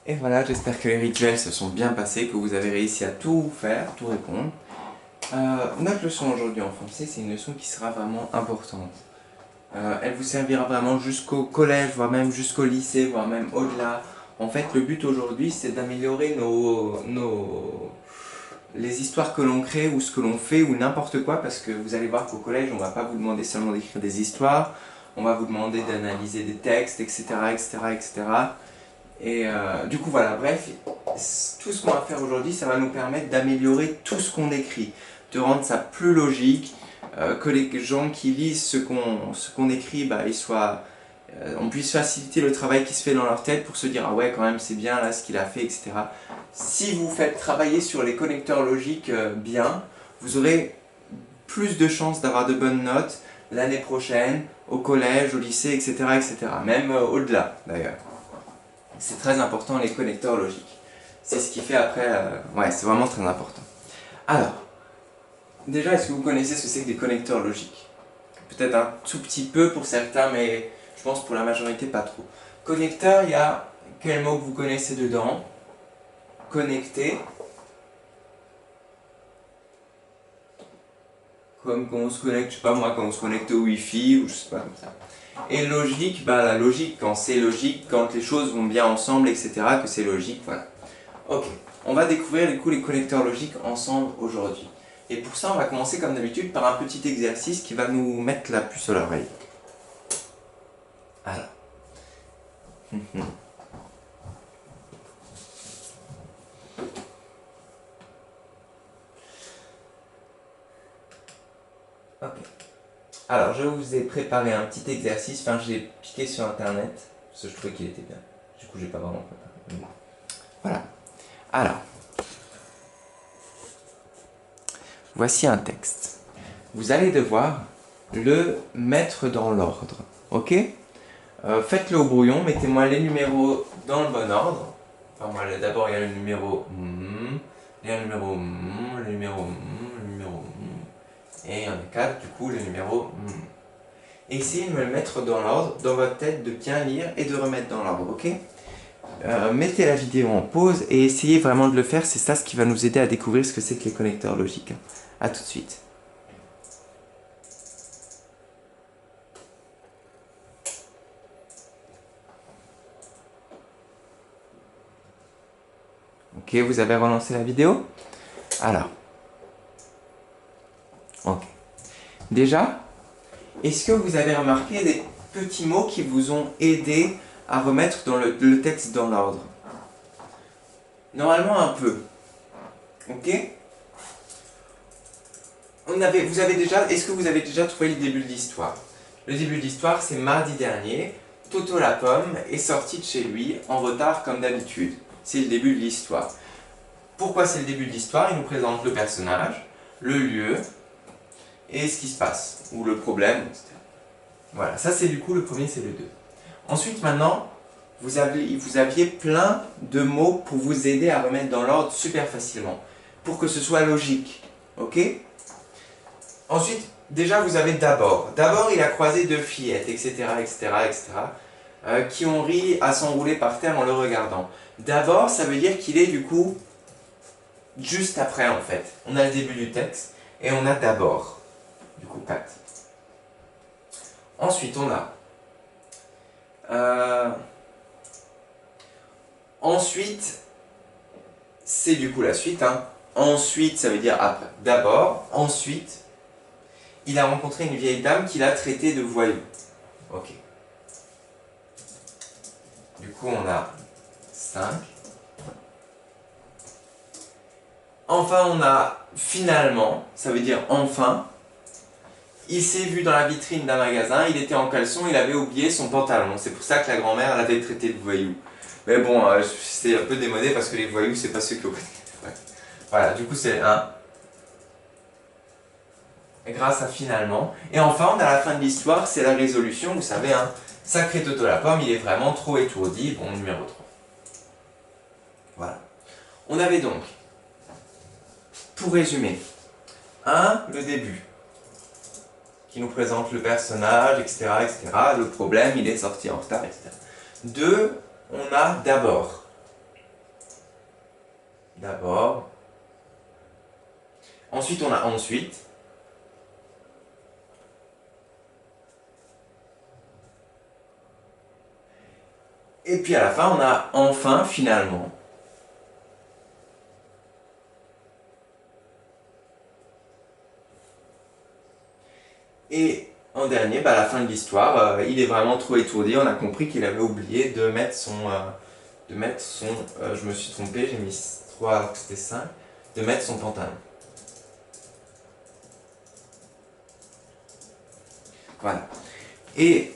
Et voilà, j'espère que les rituels se sont bien passés, que vous avez réussi à tout faire, tout répondre. Notre leçon aujourd'hui en français, c'est une leçon qui sera vraiment importante. Elle vous servira vraiment jusqu'au collège, voire même jusqu'au lycée, voire même au-delà. En fait, le but aujourd'hui, c'est d'améliorer les histoires que l'on crée ou ce que l'on fait ou n'importe quoi, parce que vous allez voir qu'au collège, on va pas vous demander seulement d'écrire des histoires, on va vous demander d'analyser des textes, etc., etc., etc. Et du coup, voilà, bref, tout ce qu'on va faire aujourd'hui, ça va nous permettre d'améliorer tout ce qu'on écrit, de rendre ça plus logique, que les gens qui lisent ce qu'on écrit, bah, on puisse faciliter le travail qui se fait dans leur tête pour se dire ah ouais, quand même, c'est bien là ce qu'il a fait, etc. Si vous faites travailler sur les connecteurs logiques bien, vous aurez plus de chances d'avoir de bonnes notes l'année prochaine, au collège, au lycée, etc., etc. Même au-delà d'ailleurs. C'est très important les connecteurs logiques. C'est ce qui fait après... ouais, c'est vraiment très important. Alors, déjà, est-ce que vous connaissez ce que c'est que des connecteurs logiques? Peut-être un tout petit peu pour certains, mais je pense pour la majorité pas trop. Connecteur, il y a quel mot que vous connaissez dedans? Connecté. Comme quand on se connecte, je sais pas moi, quand on se connecte au Wi-Fi ou je sais pas comme ça. Et logique, bah la logique, quand c'est logique, quand les choses vont bien ensemble, etc., que c'est logique, voilà. Ok, on va découvrir du coup les connecteurs logiques ensemble aujourd'hui. Et pour ça, on va commencer comme d'habitude par un petit exercice qui va nous mettre la puce à l'oreille. Alors. Ok. Alors, je vous ai préparé un petit exercice, enfin, je l'ai piqué sur internet, parce que je trouvais qu'il était bien. Du coup, j'ai pas vraiment préparé. Voilà. Alors, voici un texte. Vous allez devoir le mettre dans l'ordre, ok? Faites-le au brouillon, mettez-moi les numéros dans le bon ordre. Enfin, moi, d'abord, il y a le numéro il y a le numéro le numéro le numéro et il y en a 4, du coup, le numéro Essayez de me le mettre dans l'ordre, dans votre tête, de bien lire et de remettre dans l'ordre, ok? Mettez la vidéo en pause et essayez vraiment de le faire, c'est ça ce qui va nous aider à découvrir ce que c'est que les connecteurs logiques. A tout de suite. Ok, vous avez relancé la vidéo? Alors. Ok. Déjà, est-ce que vous avez remarqué des petits mots qui vous ont aidé à remettre le texte dans l'ordre? Normalement un peu. Ok? Est-ce que vous avez déjà trouvé le début de l'histoire? Le début de l'histoire, c'est mardi dernier. Toto la pomme est sorti de chez lui en retard comme d'habitude. C'est le début de l'histoire. Pourquoi c'est le début de l'histoire? Il nous présente le personnage, le lieu et ce qui se passe, ou le problème, etc. Voilà, ça c'est du coup le premier, c'est le 2. Ensuite, maintenant, vous aviez plein de mots pour vous aider à remettre dans l'ordre super facilement, pour que ce soit logique. Ok? Ensuite, déjà vous avez d'abord. D'abord, il a croisé deux fillettes, etc., etc., etc., qui ont ri à s'enrouler par terre en le regardant. D'abord, ça veut dire qu'il est du coup juste après en fait. On a le début du texte et on a d'abord. Du coup, 4. Ensuite, on a... ensuite, c'est du coup la suite. Hein. Ensuite, ça veut dire après. D'abord, ensuite, il a rencontré une vieille dame qu'il a traitée de voyou. Ok. Du coup, on a 5. Enfin, on a finalement, ça veut dire enfin. Il s'est vu dans la vitrine d'un magasin, il était en caleçon, il avait oublié son pantalon. C'est pour ça que la grand-mère l'avait traité de voyou. Mais bon, c'est un peu démodé parce que les voyous, c'est pas ceux qui ont... Ouais. Voilà, du coup, c'est 1. Grâce à finalement. Et enfin, on a la fin de l'histoire, c'est la résolution. Vous savez, hein, sacré Toto la pomme, il est vraiment trop étourdi. Bon, numéro 3. Voilà. On avait donc, pour résumer, 1, le début, qui nous présente le personnage, etc., etc. Le problème, il est sorti en retard, etc. 2, on a d'abord. d'abord. Ensuite, on a ensuite. Et puis à la fin, on a enfin, finalement. Et en dernier, à la fin de l'histoire, il est vraiment trop étourdi. On a compris qu'il avait oublié de mettre son... je me suis trompé, j'ai mis 3 alors que c'était 5. De mettre son pantalon. Voilà. Et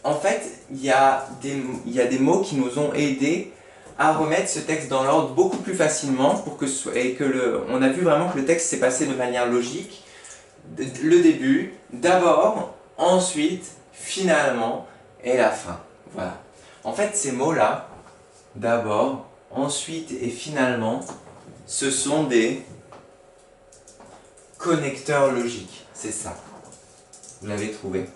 en fait, il y a des mots qui nous ont aidés à remettre ce texte dans l'ordre beaucoup plus facilement pour que on a vu vraiment que le texte s'est passé de manière logique. Le début, d'abord, ensuite, finalement et la fin. Voilà. En fait, ces mots-là, d'abord, ensuite et finalement, ce sont des connecteurs logiques. C'est ça. Vous l'avez trouvé.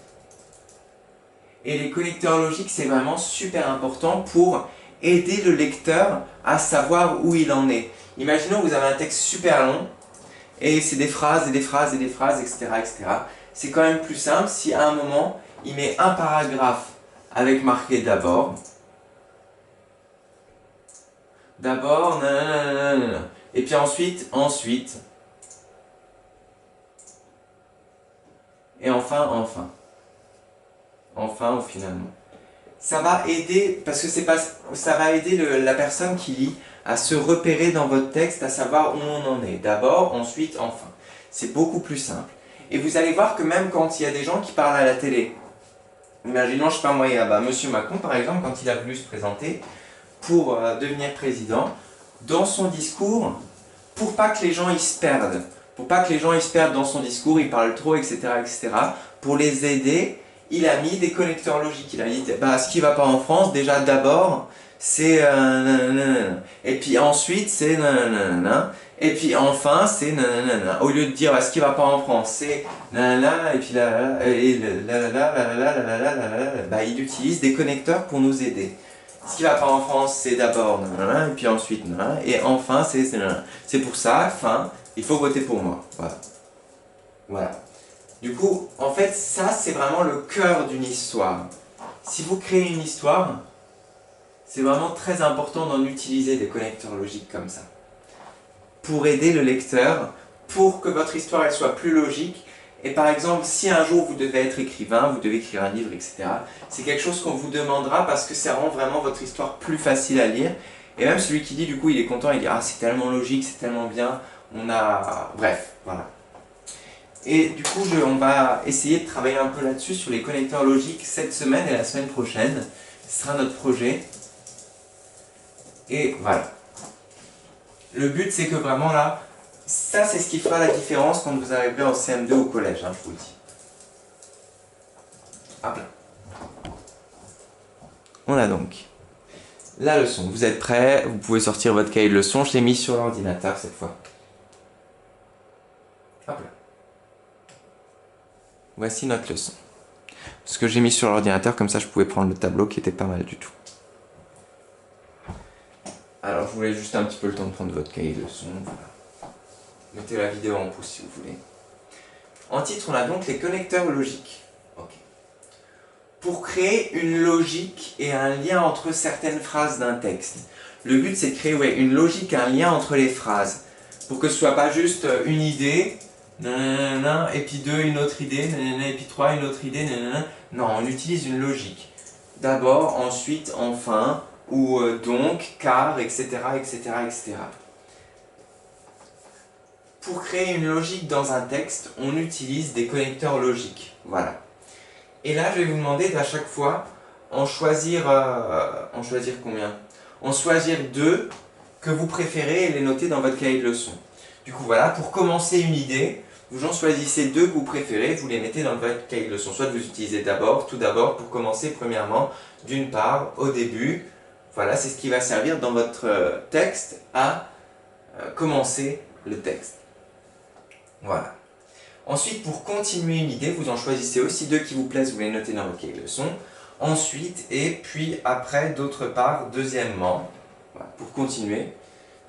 Et les connecteurs logiques, c'est vraiment super important pour aider le lecteur à savoir où il en est. Imaginons que vous avez un texte super long, et c'est des phrases et des phrases et des phrases, etc. etc. C'est quand même plus simple si à un moment, il met un paragraphe avec marqué d'abord. D'abord, nanana. Et puis ensuite. Et enfin. Enfin ou finalement. Ça va aider, parce que ça va aider la personne qui lit à se repérer dans votre texte, à savoir où on en est. D'abord, ensuite, enfin. C'est beaucoup plus simple. Et vous allez voir que même quand il y a des gens qui parlent à la télé, imaginons, je sais pas moi, Monsieur Macron par exemple, quand il a voulu se présenter pour devenir président, dans son discours, pour pas que les gens ils se perdent, dans son discours, il parle trop, etc., etc., pour les aider, il a mis des connecteurs logiques. Il a dit, ce qui va pas en France, déjà d'abord, c'est et puis ensuite, c'est et puis enfin, c'est au lieu de dire ce qui va pas en France, c'est et puis il utilise des connecteurs pour nous aider. Ce qui va pas en France, c'est d'abord et puis ensuite et enfin, c'est pour ça, fin, il faut voter pour moi. Voilà. Du coup, en fait, ça, c'est vraiment le cœur d'une histoire. Si vous créez une histoire, c'est vraiment très important d'en utiliser des connecteurs logiques comme ça. Pour aider le lecteur, pour que votre histoire elle soit plus logique. Et par exemple, si un jour vous devez être écrivain, vous devez écrire un livre, etc., c'est quelque chose qu'on vous demandera parce que ça rend vraiment votre histoire plus facile à lire. Et même celui qui dit, du coup, il est content, il dit « Ah, c'est tellement logique, c'est tellement bien, on a... » Bref, voilà. Et du coup, on va essayer de travailler un peu là-dessus, sur les connecteurs logiques, cette semaine et la semaine prochaine. Ce sera notre projet. Et voilà. Le but, c'est que vraiment là, ça c'est ce qui fera la différence quand vous arriverez en CM2 au collège, je vous le dis. Hop là. On a donc la leçon. Vous êtes prêts? Vous pouvez sortir votre cahier de leçon. Je l'ai mis sur l'ordinateur cette fois. Hop là. Voici notre leçon. Ce que j'ai mis sur l'ordinateur, comme ça je pouvais prendre le tableau qui était pas mal du tout. Alors je voulais juste un petit peu le temps de prendre votre cahier de leçon. Voilà. Mettez la vidéo en pause si vous voulez. En titre, on a donc les connecteurs logiques. Okay. Pour créer une logique et un lien entre certaines phrases d'un texte. Le but c'est de créer une logique et un lien entre les phrases. Pour que ce soit pas juste une idée, et puis deux, une autre idée, et puis trois, une autre idée, non, on utilise une logique. D'abord, ensuite, enfin, ou donc, car, etc., etc., etc. Pour créer une logique dans un texte, on utilise des connecteurs logiques. Voilà. Et là, je vais vous demander d'à chaque fois en choisir combien? En choisir deux que vous préférez et les noter dans votre cahier de leçons. Du coup, voilà, pour commencer une idée, vous en choisissez deux que vous préférez, vous les mettez dans votre cahier de leçons. Soit vous utilisez tout d'abord, pour commencer, premièrement, d'une part, au début. Voilà, c'est ce qui va servir dans votre texte à commencer le texte. Voilà. Ensuite, pour continuer une idée, vous en choisissez aussi deux qui vous plaisent, vous les notez dans votre cahier de leçons. Ensuite, et puis après, d'autre part, deuxièmement, voilà, pour continuer.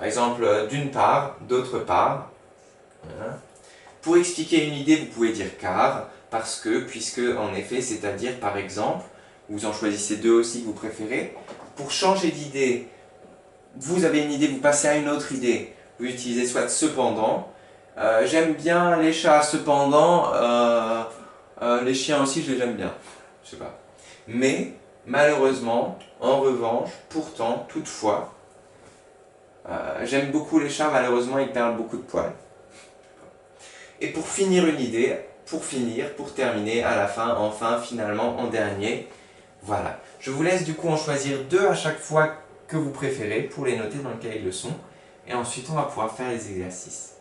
Par exemple, d'une part, d'autre part. Voilà. Pour expliquer une idée, vous pouvez dire car, parce que, puisque, en effet, c'est-à-dire, par exemple, vous en choisissez deux aussi que vous préférez. Pour changer d'idée, vous avez une idée, vous passez à une autre idée, vous utilisez soit cependant. J'aime bien les chats, cependant, les chiens aussi, je les aime bien. Je sais pas. Mais, malheureusement, en revanche, pourtant, toutefois, j'aime beaucoup les chats, malheureusement, ils perdent beaucoup de poils. Et pour finir une idée, pour terminer, à la fin, enfin, finalement, en dernier, voilà. Je vous laisse du coup en choisir deux à chaque fois que vous préférez pour les noter dans le cahier de leçon. Et ensuite, on va pouvoir faire les exercices.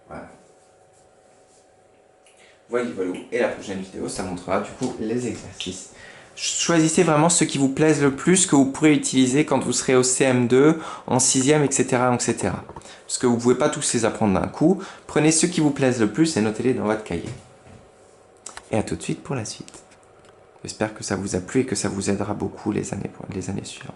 Voilà. Voilà, voilà. Et la prochaine vidéo, ça montrera du coup les exercices. Choisissez vraiment ceux qui vous plaisent le plus, que vous pourrez utiliser quand vous serez au CM2, en 6e, etc., etc. Parce que vous ne pouvez pas tous les apprendre d'un coup. Prenez ceux qui vous plaisent le plus et notez-les dans votre cahier. Et à tout de suite pour la suite. J'espère que ça vous a plu et que ça vous aidera beaucoup les années suivantes.